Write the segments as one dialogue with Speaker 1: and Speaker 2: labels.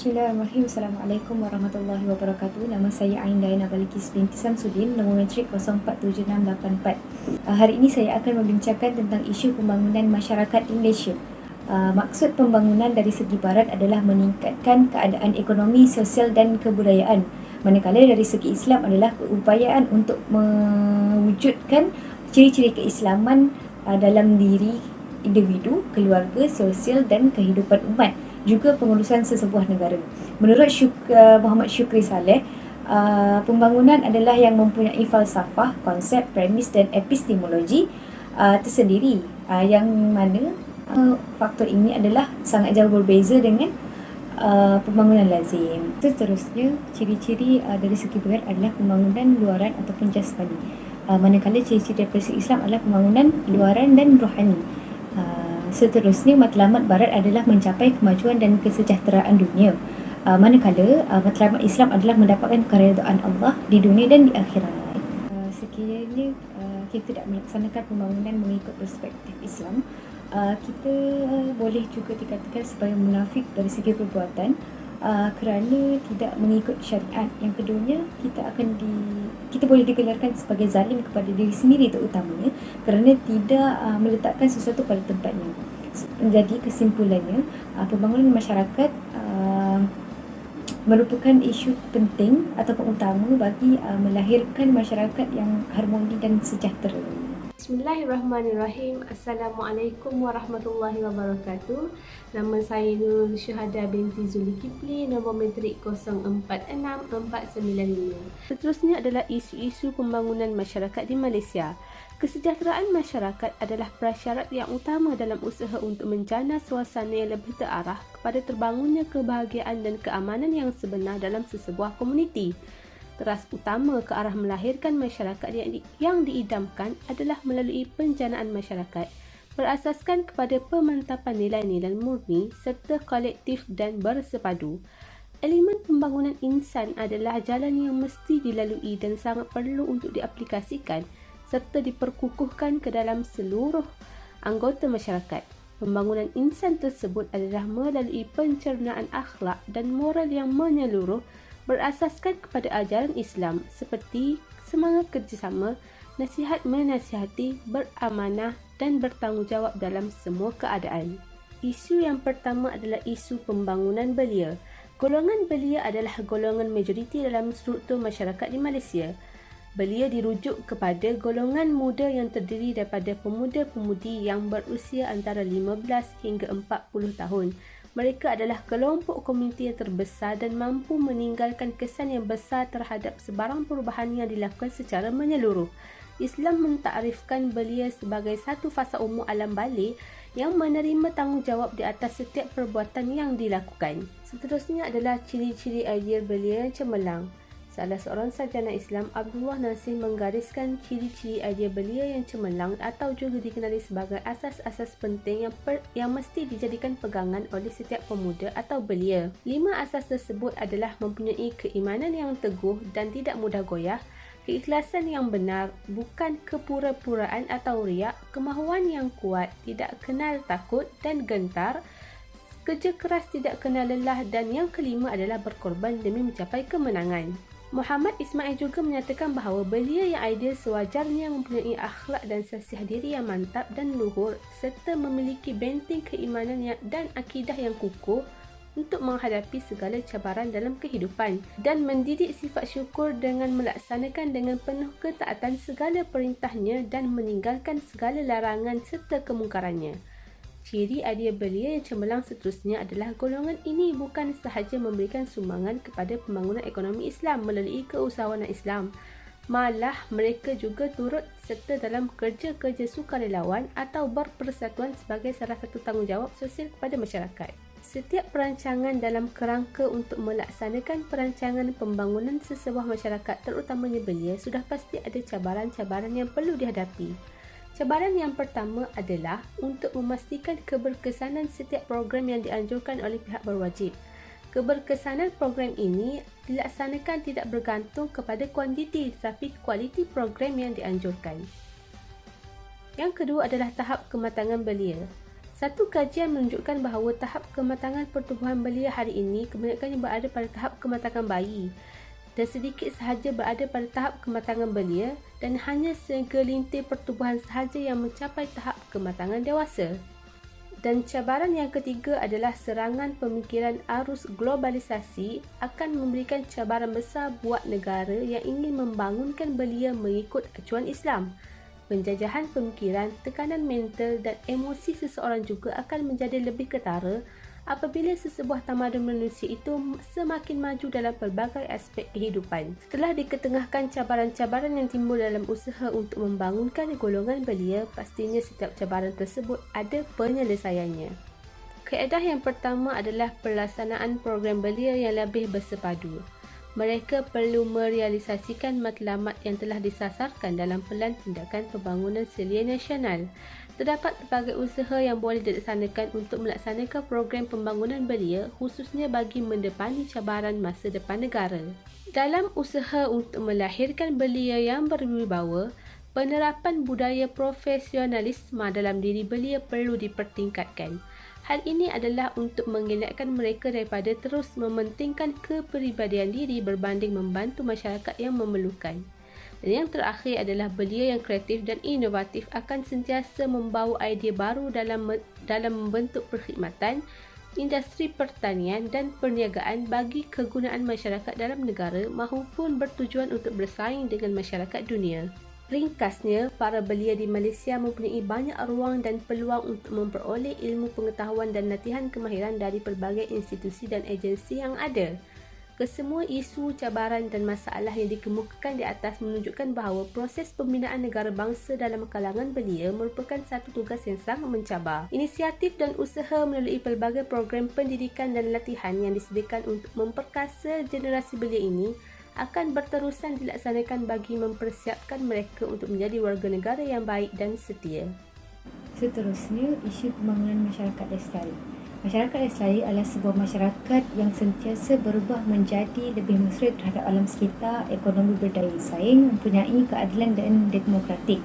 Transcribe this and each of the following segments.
Speaker 1: Bismillahirrahmanirrahim. Assalamualaikum warahmatullahi wabarakatuh. Nama saya Ain Daina Balikis binti Samsudin, nombor matrik 047684. Hari ini saya akan membincangkan tentang isu pembangunan masyarakat di Malaysia. Maksud pembangunan dari segi barat adalah meningkatkan keadaan ekonomi, sosial dan kebudayaan. Manakala dari segi Islam adalah keupayaan untuk mewujudkan ciri-ciri keislaman dalam diri individu, keluarga, sosial dan kehidupan umat, juga pengurusan sesebuah negara. Menurut Muhammad Shukri Saleh, pembangunan adalah yang mempunyai falsafah, konsep, premis dan epistemologi tersendiri, yang mana faktor ini adalah sangat jauh berbeza dengan pembangunan lazim. Seterusnya, ciri-ciri dari segi barat adalah pembangunan luaran ataupun jasmani. Manakala ciri-ciri dari segi Islam adalah pembangunan luaran dan rohani. Seterusnya, matlamat barat adalah mencapai kemajuan dan kesejahteraan dunia. Manakala matlamat Islam adalah mendapatkan keredaan Allah di dunia dan di akhirat. Sekiranya kita tidak melaksanakan pembangunan mengikut perspektif Islam, kita boleh juga dikatakan sebagai munafik dari segi perbuatan, kerana tidak mengikut syariat. Yang keduanya, kita boleh digelarkan sebagai zalim kepada diri sendiri terutamanya, kerana tidak meletakkan sesuatu pada tempatnya. Jadi kesimpulannya, pembangunan masyarakat merupakan isu penting ataupun utama bagi melahirkan masyarakat yang harmoni dan sejahtera.
Speaker 2: Bismillahirrahmanirrahim. Assalamualaikum warahmatullahi wabarakatuh. Nama saya Nurul Syuhada binti Zulkifli, nombor matrik 046495. Seterusnya adalah isu-isu pembangunan masyarakat di Malaysia. Kesejahteraan masyarakat adalah prasyarat yang utama dalam usaha untuk menjana suasana yang lebih terarah kepada terbangunnya kebahagiaan dan keamanan yang sebenar dalam sesebuah komuniti. Teras utama ke arah melahirkan masyarakat yang diidamkan adalah melalui penjanaan masyarakat berasaskan kepada pemantapan nilai-nilai murni serta kolektif dan bersepadu. Elemen pembangunan insan adalah jalan yang mesti dilalui dan sangat perlu untuk diaplikasikan serta diperkukuhkan ke dalam seluruh anggota masyarakat. Pembangunan insan tersebut adalah melalui pencernaan akhlak dan moral yang menyeluruh berasaskan kepada ajaran Islam seperti semangat kerjasama, nasihat menasihati, beramanah dan bertanggungjawab dalam semua keadaan. Isu yang pertama adalah isu pembangunan belia. Golongan belia adalah golongan majoriti dalam struktur masyarakat di Malaysia. Belia dirujuk kepada golongan muda yang terdiri daripada pemuda-pemudi yang berusia antara 15 hingga 40 tahun. Mereka adalah kelompok komuniti yang terbesar dan mampu meninggalkan kesan yang besar terhadap sebarang perubahan yang dilakukan secara menyeluruh. Islam mentarifkan belia sebagai satu fasa umum alam balik yang menerima tanggungjawab di atas setiap perbuatan yang dilakukan. Seterusnya adalah ciri-ciri ideal belia yang cemerlang. Salah seorang sarjana Islam, Abdullah Nasir, menggariskan ciri-ciri ideal belia yang cemerlang atau juga dikenali sebagai asas-asas penting yang mesti dijadikan pegangan oleh setiap pemuda atau belia. 5 asas tersebut adalah mempunyai keimanan yang teguh dan tidak mudah goyah, keikhlasan yang benar, bukan kepura-puraan atau riak, kemahuan yang kuat, tidak kenal takut dan gentar, kerja keras tidak kenal lelah, dan yang kelima adalah berkorban demi mencapai kemenangan. Muhammad Ismail juga menyatakan bahawa belia yang ideal sewajarnya mempunyai akhlak dan sasiah diri yang mantap dan luhur serta memiliki benteng keimanan dan akidah yang kukuh untuk menghadapi segala cabaran dalam kehidupan dan mendidik sifat syukur dengan melaksanakan dengan penuh ketaatan segala perintahnya dan meninggalkan segala larangan serta kemungkarannya. Ciri ideal belia yang cemerlang seterusnya adalah golongan ini bukan sahaja memberikan sumbangan kepada pembangunan ekonomi Islam melalui keusahawanan Islam, malah mereka juga turut serta dalam kerja-kerja sukarelawan atau berpersatuan sebagai salah satu tanggungjawab sosial kepada masyarakat. Setiap perancangan dalam kerangka untuk melaksanakan perancangan pembangunan sesebuah masyarakat terutamanya belia sudah pasti ada cabaran-cabaran yang perlu dihadapi. Cabaran yang pertama adalah untuk memastikan keberkesanan setiap program yang dianjurkan oleh pihak berwajib. Keberkesanan program ini dilaksanakan tidak bergantung kepada kuantiti tetapi kualiti program yang dianjurkan. Yang kedua adalah tahap kematangan belia. Satu kajian menunjukkan bahawa tahap kematangan pertubuhan belia hari ini kebanyakannya berada pada tahap kematangan bayi dan sedikit sahaja berada pada tahap kematangan belia dan hanya segelintir pertubuhan sahaja yang mencapai tahap kematangan dewasa. Dan cabaran yang ketiga adalah serangan pemikiran arus globalisasi akan memberikan cabaran besar buat negara yang ingin membangunkan belia mengikut acuan Islam. Penjajahan pemikiran, tekanan mental dan emosi seseorang juga akan menjadi lebih ketara apabila sesebuah tamadun manusia itu semakin maju dalam pelbagai aspek kehidupan. Setelah diketengahkan cabaran-cabaran yang timbul dalam usaha untuk membangunkan golongan belia, pastinya setiap cabaran tersebut ada penyelesaiannya. Kaedah yang pertama adalah pelaksanaan program belia yang lebih bersepadu. Mereka perlu merealisasikan matlamat yang telah disasarkan dalam Pelan Tindakan Pembangunan Selia Nasional. Terdapat pelbagai usaha yang boleh dilaksanakan untuk melaksanakan program pembangunan belia, khususnya bagi mendepani cabaran masa depan negara. Dalam usaha untuk melahirkan belia yang berwibawa, penerapan budaya profesionalisme dalam diri belia perlu dipertingkatkan. Hal ini adalah untuk mengelakkan mereka daripada terus mementingkan kepribadian diri berbanding membantu masyarakat yang memerlukan. Dan yang terakhir adalah belia yang kreatif dan inovatif akan sentiasa membawa idea baru dalam membentuk perkhidmatan, industri pertanian dan perniagaan bagi kegunaan masyarakat dalam negara maupun bertujuan untuk bersaing dengan masyarakat dunia. Ringkasnya, para belia di Malaysia mempunyai banyak ruang dan peluang untuk memperoleh ilmu pengetahuan dan latihan kemahiran dari pelbagai institusi dan agensi yang ada. Kesemua isu, cabaran dan masalah yang dikemukakan di atas menunjukkan bahawa proses pembinaan negara bangsa dalam kalangan belia merupakan satu tugas yang sangat mencabar. Inisiatif dan usaha melalui pelbagai program pendidikan dan latihan yang disediakan untuk memperkasa generasi belia ini akan berterusan dilaksanakan bagi mempersiapkan mereka untuk menjadi warga negara yang baik dan setia.
Speaker 1: Seterusnya, isu pembangunan masyarakat lestari. Masyarakat lestari adalah sebuah masyarakat yang sentiasa berubah menjadi lebih mesra terhadap alam sekitar, ekonomi berdaya saing, mempunyai keadilan dan demokratik.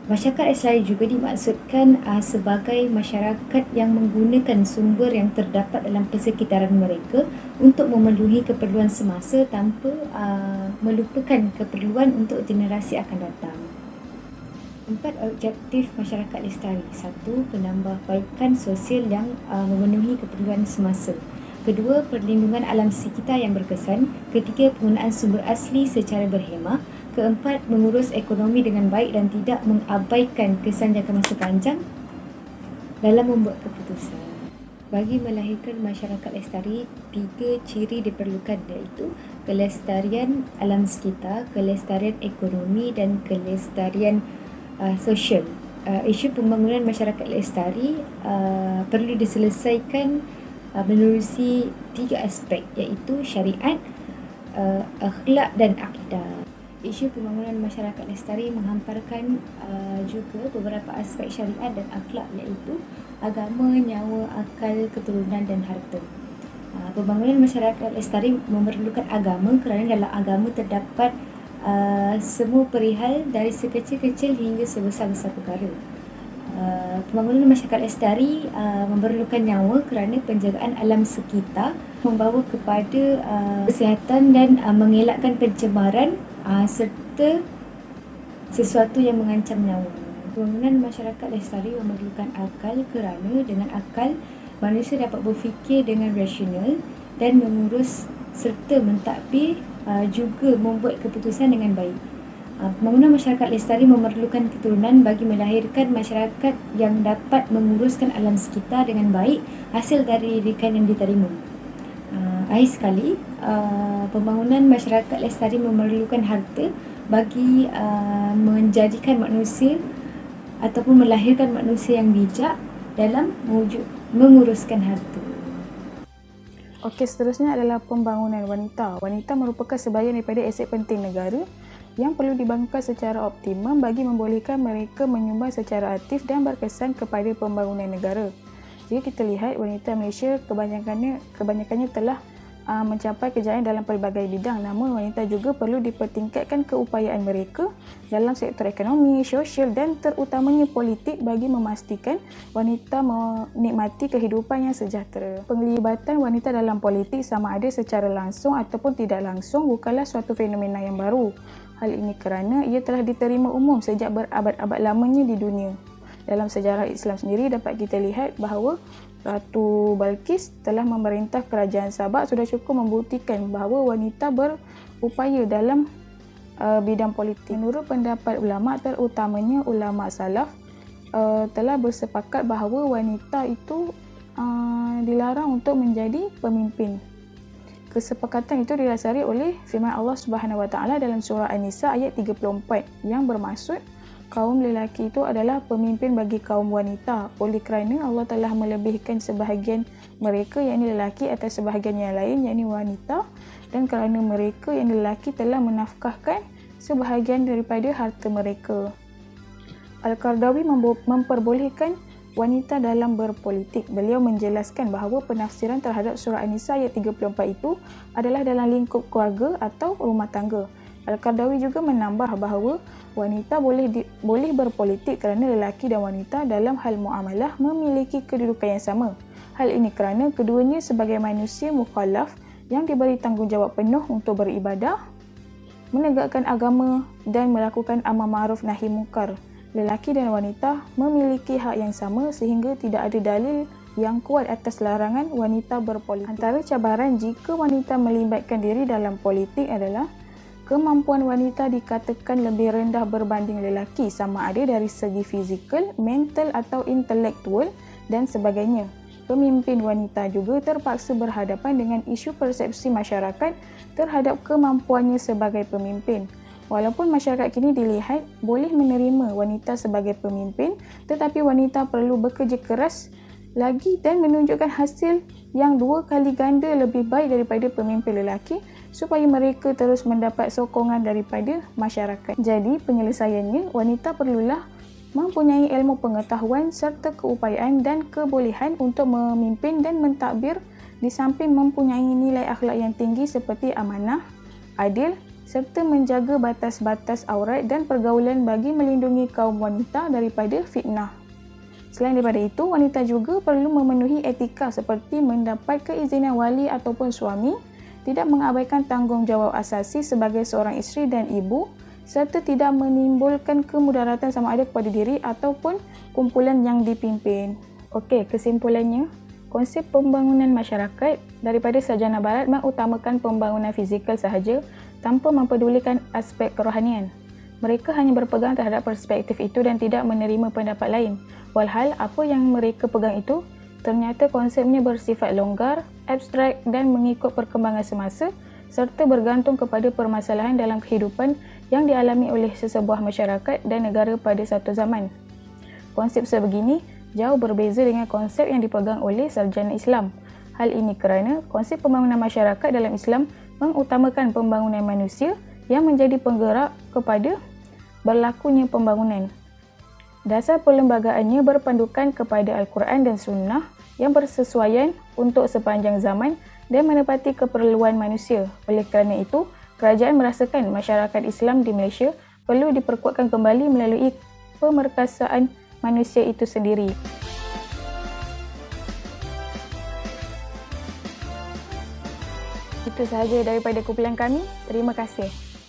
Speaker 1: Masyarakat lestari juga dimaksudkan sebagai masyarakat yang menggunakan sumber yang terdapat dalam persekitaran mereka untuk memenuhi keperluan semasa tanpa melupakan keperluan untuk generasi akan datang. 4 objektif masyarakat lestari. 1. Penambahbaikan sosial yang memenuhi keperluan semasa. Kedua, perlindungan alam sekitar yang berkesan. Ketiga, penggunaan sumber asli secara berhemah. Keempat, mengurus ekonomi dengan baik dan tidak mengabaikan kesan jangka masa panjang dalam membuat keputusan. Bagi melahirkan masyarakat lestari, 3 ciri diperlukan, iaitu kelestarian alam sekitar, kelestarian ekonomi dan kelestarian sosial. Isu pembangunan masyarakat lestari perlu diselesaikan menerusi 3 aspek, iaitu syariat, akhlak dan akidah. Isu pembangunan masyarakat lestari menghamparkan juga beberapa aspek syariat dan akhlak, iaitu agama, nyawa, akal, keturunan dan harta. Pembangunan masyarakat lestari memerlukan agama kerana dalam agama terdapat semua perihal dari sekecil-kecil hingga sebesar-besar perkara. Pembangunan masyarakat lestari memerlukan nyawa kerana penjagaan alam sekitar membawa kepada kesihatan dan mengelakkan pencemaran serta sesuatu yang mengancam nyawa. Pembangunan masyarakat lestari memerlukan akal kerana dengan akal manusia dapat berfikir dengan rasional dan mengurus serta mentadbir juga membuat keputusan dengan baik. Pembangunan masyarakat lestari memerlukan keturunan bagi melahirkan masyarakat yang dapat menguruskan alam sekitar dengan baik hasil dari didikan yang diterima. Akhir sekali, pembangunan masyarakat lestari memerlukan harta bagi menjadikan manusia ataupun melahirkan manusia yang bijak dalam menguruskan harta.
Speaker 3: Okey, seterusnya adalah pembangunan wanita. Wanita merupakan sebahagian daripada aset penting negara yang perlu dibangunkan secara optimum bagi membolehkan mereka menyumbang secara aktif dan berkesan kepada pembangunan negara. Jika kita lihat, wanita Malaysia kebanyakannya telah mencapai kejayaan dalam pelbagai bidang. Namun wanita juga perlu dipertingkatkan keupayaan mereka dalam sektor ekonomi, sosial dan terutamanya politik bagi memastikan wanita menikmati kehidupan yang sejahtera. Penglibatan wanita dalam politik sama ada secara langsung ataupun tidak langsung bukanlah suatu fenomena yang baru. Hal ini kerana ia telah diterima umum sejak berabad-abad lamanya di dunia. Dalam sejarah Islam sendiri dapat kita lihat bahawa Ratu Balqis telah memerintah kerajaan Sabak sudah cukup membuktikan bahawa wanita berupaya dalam bidang politik. Menurut pendapat ulama, terutamanya ulama salaf, telah bersepakat bahawa wanita itu dilarang untuk menjadi pemimpin. Kesepakatan itu didasari oleh firman Allah Subhanahu Wa Taala dalam surah An-Nisa ayat 34 yang bermaksud kaum lelaki itu adalah pemimpin bagi kaum wanita oleh kerana Allah telah melebihkan sebahagian mereka yakni lelaki atas sebahagian yang lain yakni wanita, dan kerana mereka yakni lelaki telah menafkahkan sebahagian daripada harta mereka. Al-Qardawi memperbolehkan wanita dalam berpolitik. Beliau menjelaskan bahawa penafsiran terhadap surah An-Nisa ayat 34 itu adalah dalam lingkup keluarga atau rumah tangga. Al-Qardawi juga menambah bahawa wanita boleh berpolitik kerana lelaki dan wanita dalam hal muamalah memiliki kedudukan yang sama. Hal ini kerana keduanya sebagai manusia mukallaf yang diberi tanggungjawab penuh untuk beribadah, menegakkan agama dan melakukan amar ma'ruf nahi munkar. Lelaki dan wanita memiliki hak yang sama sehingga tidak ada dalil yang kuat atas larangan wanita berpolitik. Antara cabaran jika wanita melibatkan diri dalam politik adalah kemampuan wanita dikatakan lebih rendah berbanding lelaki sama ada dari segi fizikal, mental atau intelektual dan sebagainya. Pemimpin wanita juga terpaksa berhadapan dengan isu persepsi masyarakat terhadap kemampuannya sebagai pemimpin. Walaupun masyarakat kini dilihat boleh menerima wanita sebagai pemimpin, tetapi wanita perlu bekerja keras lagi dan menunjukkan hasil yang 2 kali ganda lebih baik daripada pemimpin lelaki supaya mereka terus mendapat sokongan daripada masyarakat. Jadi, penyelesaiannya, wanita perlulah mempunyai ilmu pengetahuan serta keupayaan dan kebolehan untuk memimpin dan mentadbir di samping mempunyai nilai akhlak yang tinggi seperti amanah, adil serta menjaga batas-batas aurat dan pergaulan bagi melindungi kaum wanita daripada fitnah. Selain daripada itu, wanita juga perlu memenuhi etika seperti mendapat keizinan wali ataupun suami, tidak mengabaikan tanggungjawab asasi sebagai seorang isteri dan ibu, serta tidak menimbulkan kemudaratan sama ada kepada diri ataupun kumpulan yang dipimpin. Okey, kesimpulannya, konsep pembangunan masyarakat daripada sarjana barat mengutamakan pembangunan fizikal sahaja tanpa mempedulikan aspek kerohanian. Mereka hanya berpegang terhadap perspektif itu dan tidak menerima pendapat lain. Walhal, apa yang mereka pegang itu ternyata konsepnya bersifat longgar, abstrak dan mengikut perkembangan semasa serta bergantung kepada permasalahan dalam kehidupan yang dialami oleh sesebuah masyarakat dan negara pada satu zaman. Konsep sebegini jauh berbeza dengan konsep yang dipegang oleh sarjana Islam. Hal ini kerana konsep pembangunan masyarakat dalam Islam mengutamakan pembangunan manusia yang menjadi penggerak kepada berlakunya pembangunan. Dasar perlembagaannya berpandukan kepada Al-Quran dan Sunnah yang bersesuaian untuk sepanjang zaman dan menepati keperluan manusia. Oleh kerana itu, kerajaan merasakan masyarakat Islam di Malaysia perlu diperkuatkan kembali melalui pemerkasaan manusia itu sendiri. Itu sahaja daripada kumpulan kami. Terima kasih.